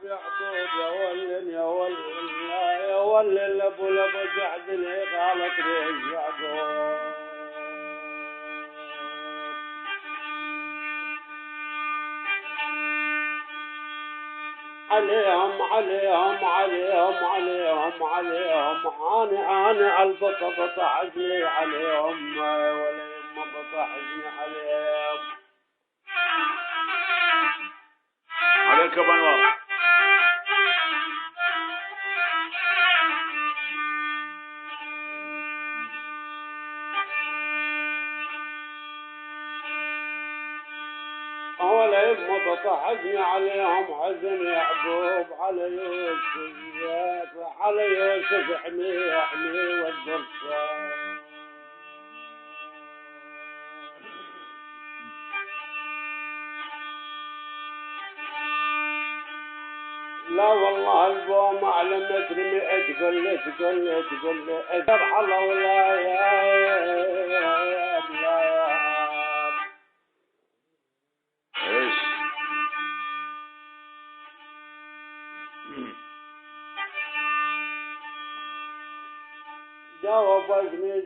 يعقوب يا ولن ابو جعد اللي قالت ريش يعقوب عليهم انا البطة بطحزني عليهم ولا يما بطحزني عليهم عليك بنوار ولا يما بطحزني عليهم حزن يعقوب على يوسف احمي والقرصان لا والله البوم على ترمي تقول لي اجر على ولا يا ايش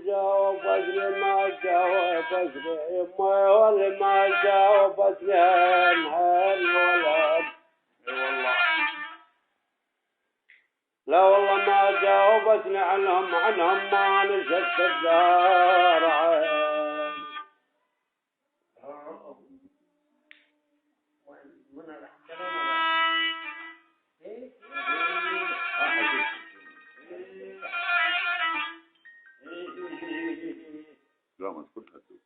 جاوبتني ما جاوبتني ما ولا ما جاوبتني الولد لا والله ما جاوبتني عنهم ما نشفت الزارع لا ما تقول حتى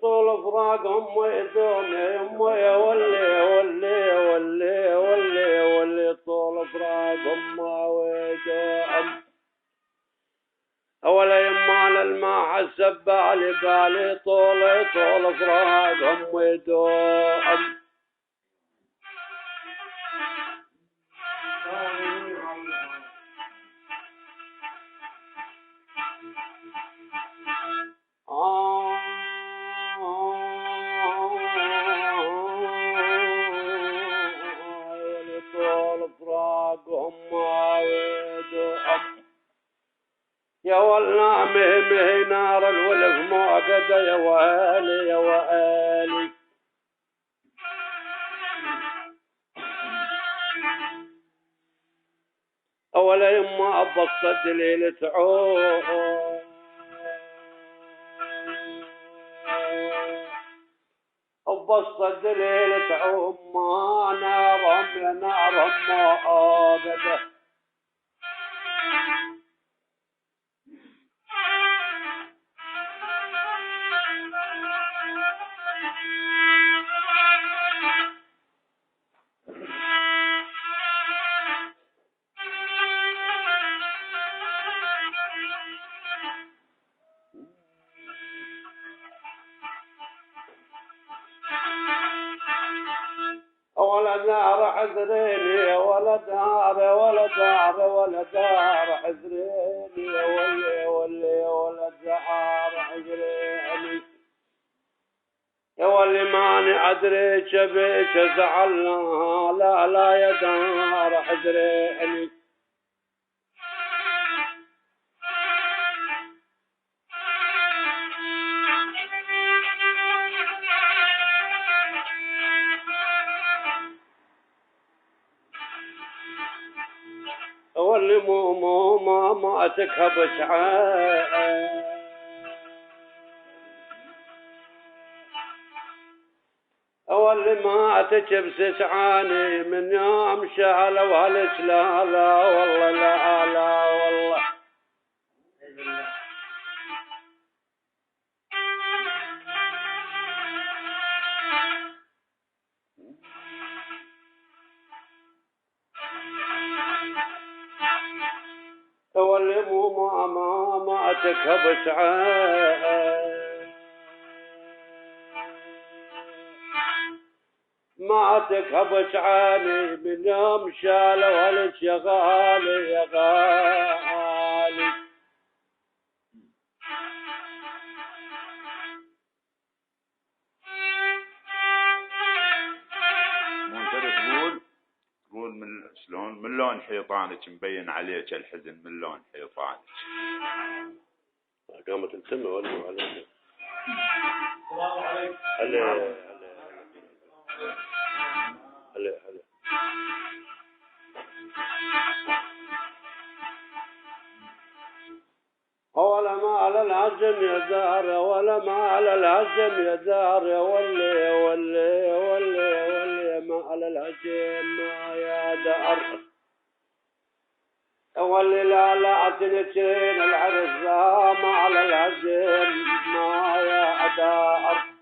طول فراقهم ويدوم يا يمه يا ولي طول فراقهم ويدوم ولا يما الماء حسب بالي طول فراقهم ويدوم يا والله مهي نار الولف موقدة يا ويلي أولا يما أبسط ليلة تعود أبسط ليلة تعود ما نارهم يا نارهم موقدة ولا دار حزريني ولا دار حزريني ولا دار حزريني يا ولي ماني أدري بيك زعلنا لا يا دار حزريني واللي ما تكهب سعاد واللي ماتت بسسعاني من يوم شالوا هالسلالة والله لا لا والله. واللي مو ماتك بسعاني ماتك بسعاني من يوم شالوا هالس يا غالي يا غالي. تقول من شلون من لون حيطانك مبين عليك الحزن من لون حيطانك. قامت التمة ولا عليك. السلام عليكم. هلا هلا هلا. ولا ما على العزم يا دار ولا ما على العزم يا دار ولي ولي ولي ولي ما على العزم يا دار ولي لا لا تنسين العرس ما على العزم ما يا دار.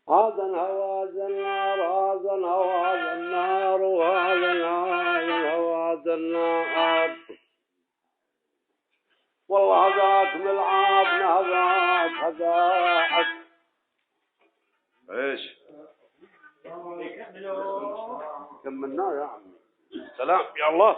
هذا الهواز النار هذا الهواز النار وهذا الهواز النار والله هذاك ملعب هذاك ايش كملناه يا عمي. سلام يا الله.